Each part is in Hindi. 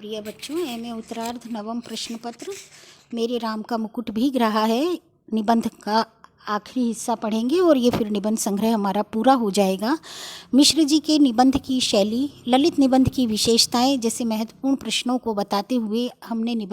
प्रिय बच्चों, एमए उत्तरार्ध नवम प्रश्न पत्र मेरे राम का मुकुट भीग रहा है निबंध का आखिरी हिस्सा पढ़ेंगे और ये फिर निबंध संग्रह हमारा पूरा हो जाएगा। मिश्र जी के निबंध की शैली, ललित निबंध की विशेषताएं जैसे महत्वपूर्ण प्रश्नों को बताते हुए हमने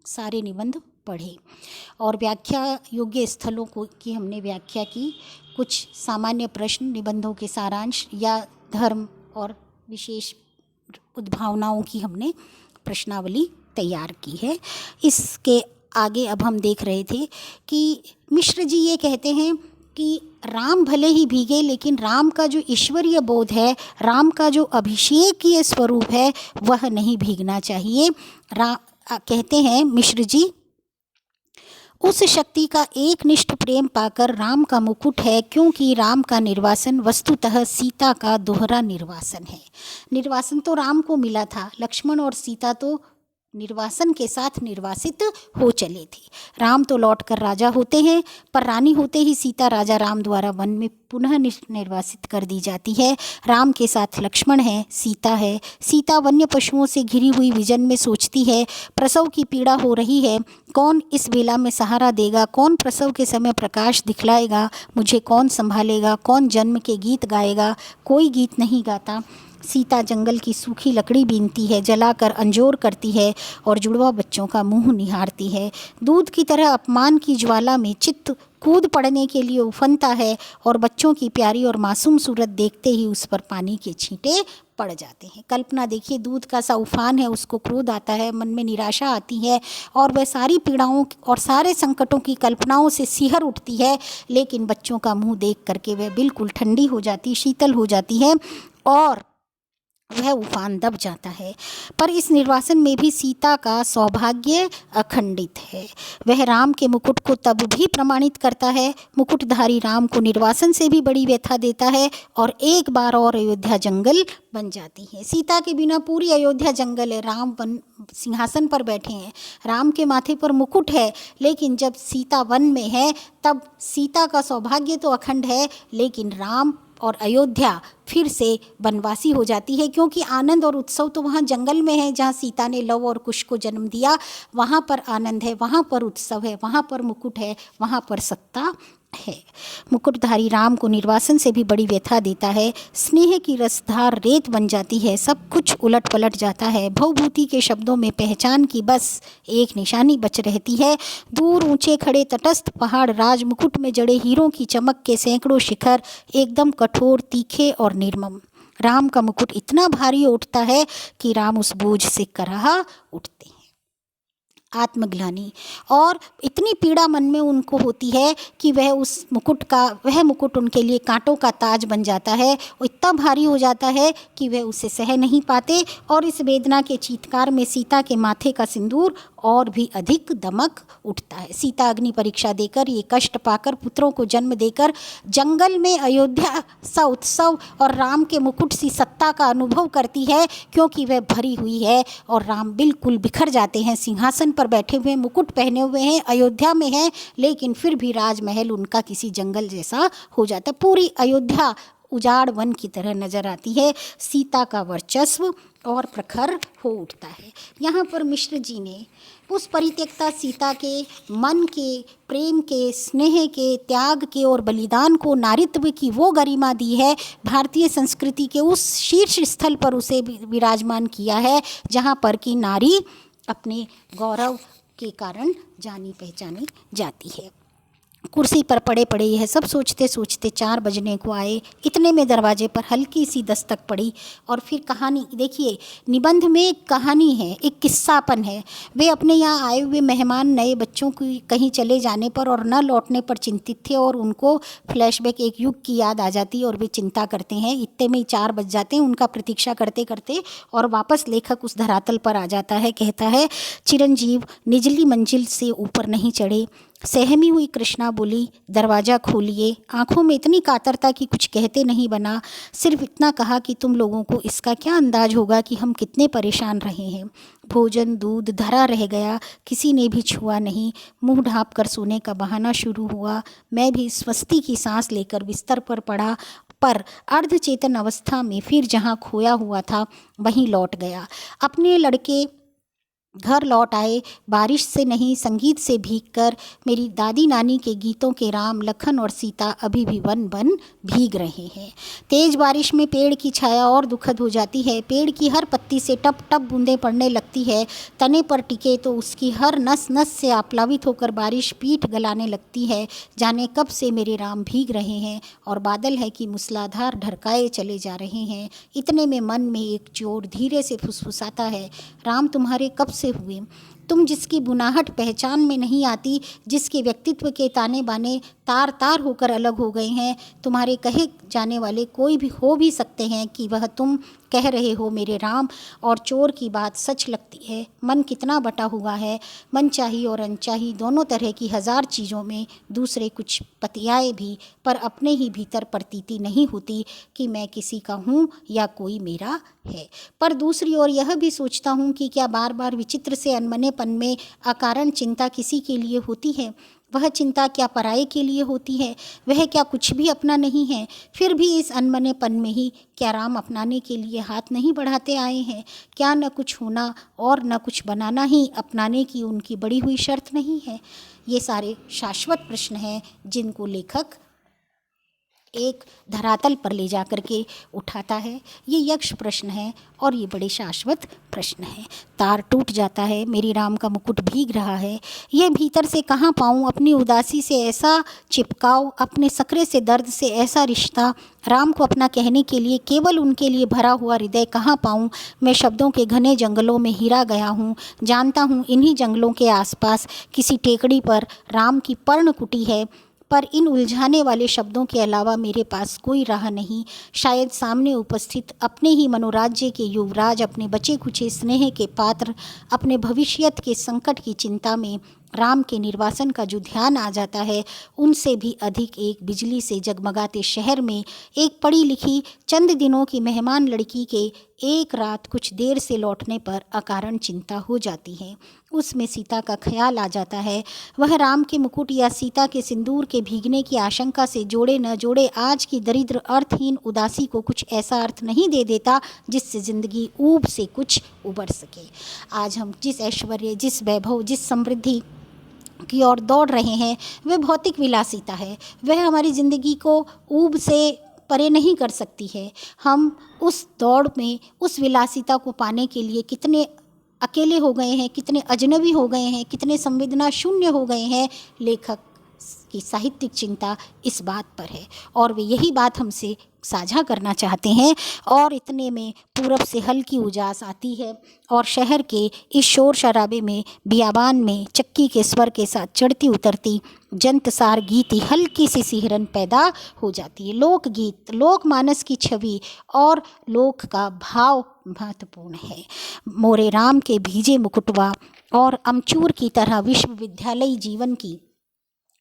सारे निबंध पढ़े और व्याख्या योग्य स्थलों की हमने व्याख्या की। कुछ सामान्य प्रश्न, निबंधों के सारांश या धर्म और विशेष उद्भावनाओं की हमने प्रश्नावली तैयार की है। इसके आगे अब हम देख रहे थे कि मिश्र जी ये कहते हैं कि राम भले ही भीगे लेकिन राम का जो ईश्वरीय बोध है, राम का जो अभिषेकीय स्वरूप है वह नहीं भीगना चाहिए। कहते हैं मिश्र जी, उस शक्ति का एक निष्ठ प्रेम पाकर राम का मुकुट है, क्योंकि राम का निर्वासन वस्तुतः सीता का दोहरा निर्वासन है। निर्वासन तो राम को मिला था, लक्ष्मण और सीता तो निर्वासन के साथ निर्वासित हो चले थे। राम तो लौटकर राजा होते हैं, पर रानी होते ही सीता राजा राम द्वारा वन में पुनः निर्वासित कर दी जाती है। राम के साथ लक्ष्मण है, सीता है। सीता वन्य पशुओं से घिरी हुई विजन में सोचती है, प्रसव की पीड़ा हो रही है, कौन इस बेला में सहारा देगा, कौन प्रसव के समय प्रकाश दिखलाएगा, मुझे कौन संभालेगा, कौन जन्म के गीत गाएगा। कोई गीत नहीं गाता। सीता जंगल की सूखी लकड़ी बीनती है, जलाकर अंजोर करती है और जुड़वा बच्चों का मुंह निहारती है। दूध की तरह अपमान की ज्वाला में चित्त कूद पड़ने के लिए उफनता है और बच्चों की प्यारी और मासूम सूरत देखते ही उस पर पानी के छींटे पड़ जाते हैं। कल्पना देखिए, दूध का सा उफान है, उसको क्रोध आता है, मन में निराशा आती है और वह सारी पीड़ाओं और सारे संकटों की कल्पनाओं से सिहर उठती है, लेकिन बच्चों का मुंह देख करके वह बिल्कुल ठंडी हो जाती, शीतल हो जाती है और वह उफान दब जाता है। पर इस निर्वासन में भी सीता का सौभाग्य अखंडित है। वह राम के मुकुट को तब भी प्रमाणित करता है। मुकुटधारी राम को निर्वासन से भी बड़ी व्यथा देता है और एक बार और अयोध्या जंगल बन जाती है। सीता के बिना पूरी अयोध्या जंगल है। राम सिंहासन पर बैठे हैं, राम के माथे पर मुकुट है, लेकिन जब सीता वन में है तब सीता का सौभाग्य तो अखंड है, लेकिन राम और अयोध्या फिर से वनवासी हो जाती है, क्योंकि आनंद और उत्सव तो वहाँ जंगल में है जहाँ सीता ने लव और कुश को जन्म दिया। वहाँ पर आनंद है, वहाँ पर उत्सव है, वहाँ पर मुकुट है, वहाँ पर सत्ता है। मुकुटधारी राम को निर्वासन से भी बड़ी व्यथा देता है। स्नेह की रसधार रेत बन जाती है, सब कुछ उलट पलट जाता है। भवभूति के शब्दों में पहचान की बस एक निशानी बच रहती है। दूर ऊंचे खड़े तटस्थ पहाड़, राज मुकुट में जड़े हीरों की चमक के सैकड़ों शिखर एकदम कठोर, तीखे और निर्मम। राम का मुकुट इतना भारी उठता है कि राम उस बोझ से कराह उठते हैं। आत्मग्लानि और इतनी पीड़ा मन में उनको होती है कि वह मुकुट उनके लिए कांटों का ताज बन जाता है। वो इतना भारी हो जाता है कि वह उसे सह नहीं पाते और इस वेदना के चीत्कार में सीता के माथे का सिंदूर और भी अधिक दमक उठता है। सीता अग्नि परीक्षा देकर, ये कष्ट पाकर, पुत्रों को जन्म देकर जंगल में अयोध्या सा उत्सव और राम के मुकुट सी सत्ता का अनुभव करती है, क्योंकि वह भरी हुई है और राम बिल्कुल बिखर जाते हैं। सिंहासन पर बैठे हुए, मुकुट पहने हुए हैं, अयोध्या में हैं, लेकिन फिर भी राजमहल उनका किसी जंगल जैसा हो जाता है। पूरी अयोध्या उजाड़ वन की तरह नजर आती है। सीता का वर्चस्व और प्रखर हो उठता है। यहाँ पर मिश्र जी ने उस परित्यक्ता सीता के मन के, प्रेम के, स्नेह के, त्याग के और बलिदान को, नारित्व की वो गरिमा दी है। भारतीय संस्कृति के उस शीर्ष स्थल पर उसे विराजमान किया है जहाँ पर कि नारी अपने गौरव के कारण जानी पहचानी जाती है। कुर्सी पर पड़े पड़े यह सब सोचते सोचते 4 बजने को आए। इतने में दरवाजे पर हल्की सी दस्तक पड़ी और फिर कहानी देखिए, निबंध में एक कहानी है, एक किस्सापन है। वे अपने यहाँ आए हुए मेहमान, नए बच्चों की कहीं चले जाने पर और न लौटने पर चिंतित थे और उनको फ्लैशबैक एक युग की याद आ जाती और वे चिंता करते हैं। इतने में 4 बज जाते हैं उनका प्रतीक्षा करते करते और वापस लेखक उस धरातल पर आ जाता है। कहता है, चिरंजीव निचली मंजिल से ऊपर नहीं चढ़े। सहमी हुई कृष्णा बोली, दरवाज़ा खोलिए। आंखों में इतनी कातरता कि कुछ कहते नहीं बना, सिर्फ इतना कहा कि तुम लोगों को इसका क्या अंदाज होगा कि हम कितने परेशान रहे हैं। भोजन दूध धरा रह गया, किसी ने भी छुआ नहीं। मुंह ढाँप कर सोने का बहाना शुरू हुआ। मैं भी स्वस्ति की सांस लेकर बिस्तर पर पड़ा, पर अर्धचेतन अवस्था में फिर जहाँ खोया हुआ था वहीं लौट गया। अपने लड़के घर लौट आए बारिश से नहीं संगीत से भीगकर। मेरी दादी नानी के गीतों के राम लखन और सीता अभी भी वन वन भीग रहे हैं। तेज बारिश में पेड़ की छाया और दुखद हो जाती है। पेड़ की हर पत्ती से टप टप बूंदें पड़ने लगती है। तने पर टिके तो उसकी हर नस नस से आप्लावित होकर बारिश पीठ गलाने लगती है। जाने कब से मेरे राम भीग रहे हैं और बादल है कि मूसलाधार ढरकाए चले जा रहे हैं। इतने में मन में एक चोर धीरे से फुसफुसाता है, राम तुम्हारे कब से हुए? तुम जिसकी बुनाहट पहचान में नहीं आती, जिसके व्यक्तित्व के ताने बाने तार तार होकर अलग हो गए हैं। तुम्हारे कहे जाने वाले कोई भी हो भी सकते हैं कि वह तुम कह रहे हो मेरे राम। और चोर की बात सच लगती है। मन कितना बटा हुआ है। मनचाही और अनचाही दोनों तरह की हजार चीज़ों में दूसरे कुछ पतियाए भी, पर अपने ही भीतर प्रतीति नहीं होती कि मैं किसी का हूँ या कोई मेरा है। पर दूसरी ओर यह भी सोचता हूँ कि क्या बार बार विचित्र से अनमनेपन में अकारण चिंता किसी के लिए होती है? वह चिंता क्या पराये के लिए होती है? वह क्या कुछ भी अपना नहीं है? फिर भी इस अनमनेपन में ही क्या राम अपनाने के लिए हाथ नहीं बढ़ाते आए हैं? क्या न कुछ होना और न कुछ बनाना ही अपनाने की उनकी बड़ी हुई शर्त नहीं है? ये सारे शाश्वत प्रश्न हैं जिनको लेखक एक धरातल पर ले जा कर के उठाता है। ये यक्ष प्रश्न है और ये बड़े शाश्वत प्रश्न है। तार टूट जाता है, मेरी राम का मुकुट भीग रहा है। ये भीतर से कहाँ पाऊँ अपनी उदासी से ऐसा चिपकाव, अपने सकरे से दर्द से ऐसा रिश्ता। राम को अपना कहने के लिए केवल उनके लिए भरा हुआ हृदय कहाँ पाऊँ? मैं शब्दों के घने जंगलों में हिरा गया हूँ। जानता हूँ इन्हीं जंगलों के आसपास किसी टेकड़ी पर राम की पर्णकुटी है, पर इन उलझाने वाले शब्दों के अलावा मेरे पास कोई राह नहीं। शायद सामने उपस्थित अपने ही मनोराज्य के युवराज, अपने बचे खुचे स्नेह के पात्र, अपने भविष्यत के संकट की चिंता में राम के निर्वासन का जो ध्यान आ जाता है, उनसे भी अधिक एक बिजली से जगमगाते शहर में एक पढ़ी लिखी चंद दिनों की मेहमान लड़की के एक रात कुछ देर से लौटने पर अकारण चिंता हो जाती है। उसमें सीता का ख्याल आ जाता है। वह राम के मुकुट या सीता के सिंदूर के भीगने की आशंका से जोड़े न जोड़े आज की दरिद्र अर्थहीन उदासी को कुछ ऐसा अर्थ नहीं दे देता जिससे ज़िंदगी ऊब से कुछ उबर सके। आज हम जिस ऐश्वर्य, जिस वैभव, जिस समृद्धि की ओर दौड़ रहे हैं, वह भौतिक विलासिता है। वह हमारी ज़िंदगी को ऊब से परे नहीं कर सकती है। हम उस दौड़ में उस विलासिता को पाने के लिए कितने अकेले हो गए हैं, कितने अजनबी हो गए हैं, कितने संवेदना शून्य हो गए हैं। लेखक की साहित्यिक चिंता इस बात पर है और वे यही बात हमसे साझा करना चाहते हैं। और इतने में पूरब से हल्की उजास आती है और शहर के इस शोर शराबे में, बियाबान में चक्की के स्वर के साथ चढ़ती उतरती जंतसार गीति हल्की सी सिहरन पैदा हो जाती है। लोकगीत, लोकमानस की छवि और लोक का भाव महत्वपूर्ण है। मोरे राम के भीजे मुकुटवा और अमचूर की तरह विश्वविद्यालयी जीवन की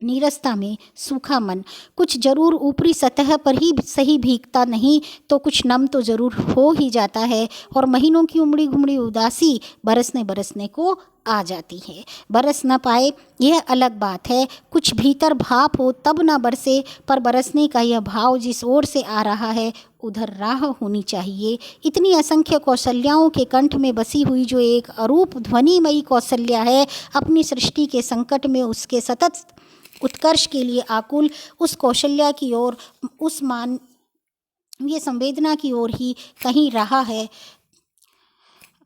नीरसता में सूखा मन कुछ जरूर ऊपरी सतह पर ही सही भीगता नहीं तो कुछ नम तो ज़रूर हो ही जाता है। और महीनों की उमड़ी घुमड़ी उदासी बरसने बरसने को आ जाती है। बरस न पाए यह अलग बात है, कुछ भीतर भाप हो तब ना बरसे, पर बरसने का यह भाव जिस ओर से आ रहा है उधर राह होनी चाहिए। इतनी असंख्य कौशल्याओं के कंठ में बसी हुई जो एक अरूप ध्वनिमयी कौशल्या है, अपनी सृष्टि के संकट में उसके सतत उत्कर्ष के लिए आकुल, उस कौशल्या की ओर, उस ये संवेदना की ओर ही कहीं रहा है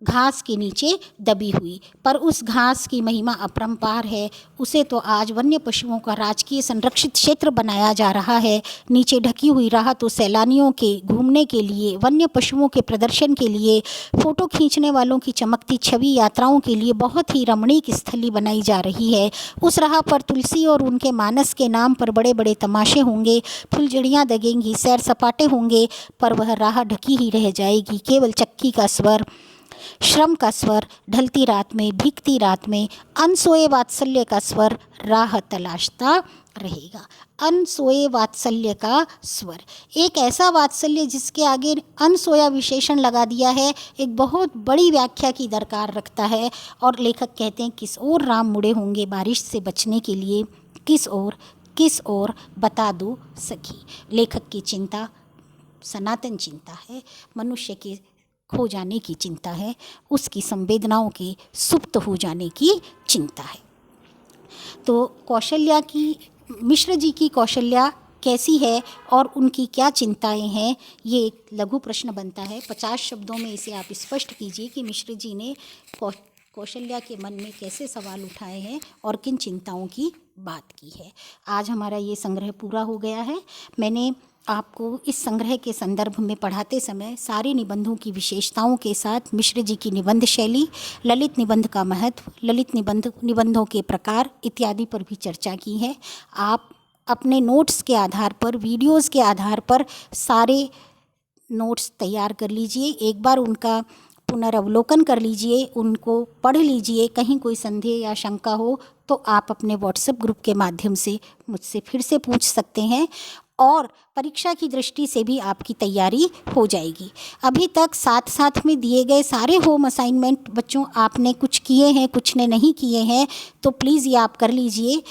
घास के नीचे दबी हुई। पर उस घास की महिमा अपरंपार है। उसे तो आज वन्य पशुओं का राजकीय संरक्षित क्षेत्र बनाया जा रहा है। नीचे ढकी हुई राह तो सैलानियों के घूमने के लिए, वन्य पशुओं के प्रदर्शन के लिए, फ़ोटो खींचने वालों की चमकती छवि यात्राओं के लिए बहुत ही रमणीक स्थली बनाई जा रही है। उस राह पर तुलसी और उनके मानस के नाम पर बड़े बड़े तमाशे होंगे, फुलझड़ियाँ दगेंगी, सैर सपाटे होंगे, पर वह राह ढकी ही रह जाएगी। केवल चक्की का स्वर, श्रम का स्वर, ढलती रात में, भीगती रात में अनसोए वात्सल्य का स्वर राह तलाशता रहेगा। अनसोए वात्सल्य का स्वर, एक ऐसा वात्सल्य जिसके आगे अनसोया विशेषण लगा दिया है, एक बहुत बड़ी व्याख्या की दरकार रखता है। और लेखक कहते हैं किस ओर राम मुड़े होंगे बारिश से बचने के लिए, किस ओर बता दो सखी। लेखक की चिंता सनातन चिंता है, मनुष्य के खो जाने की चिंता है, उसकी संवेदनाओं के सुप्त हो जाने की चिंता है। तो कौशल्या की, मिश्र जी की कौशल्या कैसी है और उनकी क्या चिंताएं हैं, ये एक लघु प्रश्न बनता है। 50 शब्दों में इसे आप स्पष्ट कीजिए कि मिश्र जी ने कौशल्या के मन में कैसे सवाल उठाए हैं और किन चिंताओं की बात की है। आज हमारा ये संग्रह पूरा हो गया है। मैंने आपको इस संग्रह के संदर्भ में पढ़ाते समय सारे निबंधों की विशेषताओं के साथ मिश्र जी की निबंध शैली, ललित निबंध का महत्व, ललित निबंधों के प्रकार इत्यादि पर भी चर्चा की है। आप अपने नोट्स के आधार पर, वीडियोज़ के आधार पर सारे नोट्स तैयार कर लीजिए, एक बार उनका पुनर्वलोकन कर लीजिए, उनको पढ़ लीजिए। कहीं कोई संदेह या शंका हो तो आप अपने व्हाट्सएप ग्रुप के माध्यम से मुझसे फिर से पूछ सकते हैं और परीक्षा की दृष्टि से भी आपकी तैयारी हो जाएगी। अभी तक साथ साथ में दिए गए सारे होम असाइनमेंट बच्चों आपने कुछ किए हैं, कुछ ने नहीं किए हैं, तो प्लीज़ ये आप कर लीजिए।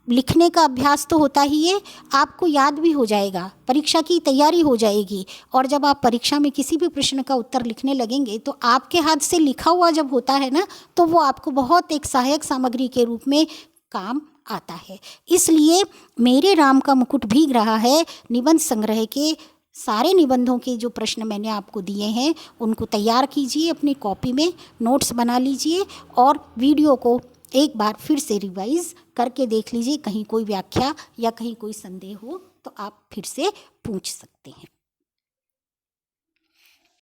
लिखने का अभ्यास तो होता ही है, आपको याद भी हो जाएगा, परीक्षा की तैयारी हो जाएगी। और जब आप परीक्षा में किसी भी प्रश्न का उत्तर लिखने लगेंगे तो आपके हाथ से लिखा हुआ जब होता है ना, तो वो आपको बहुत एक सहायक सामग्री के रूप में काम आता है। इसलिए मेरे राम का मुकुट भीग रहा है निबंध संग्रह के सारे निबंधों के जो प्रश्न मैंने आपको दिए हैं उनको तैयार कीजिए, अपनी कॉपी में नोट्स बना लीजिए और वीडियो को एक बार फिर से रिवाइज करके देख लीजिए। कहीं कोई व्याख्या या कहीं कोई संदेह हो तो आप फिर से पूछ सकते हैं।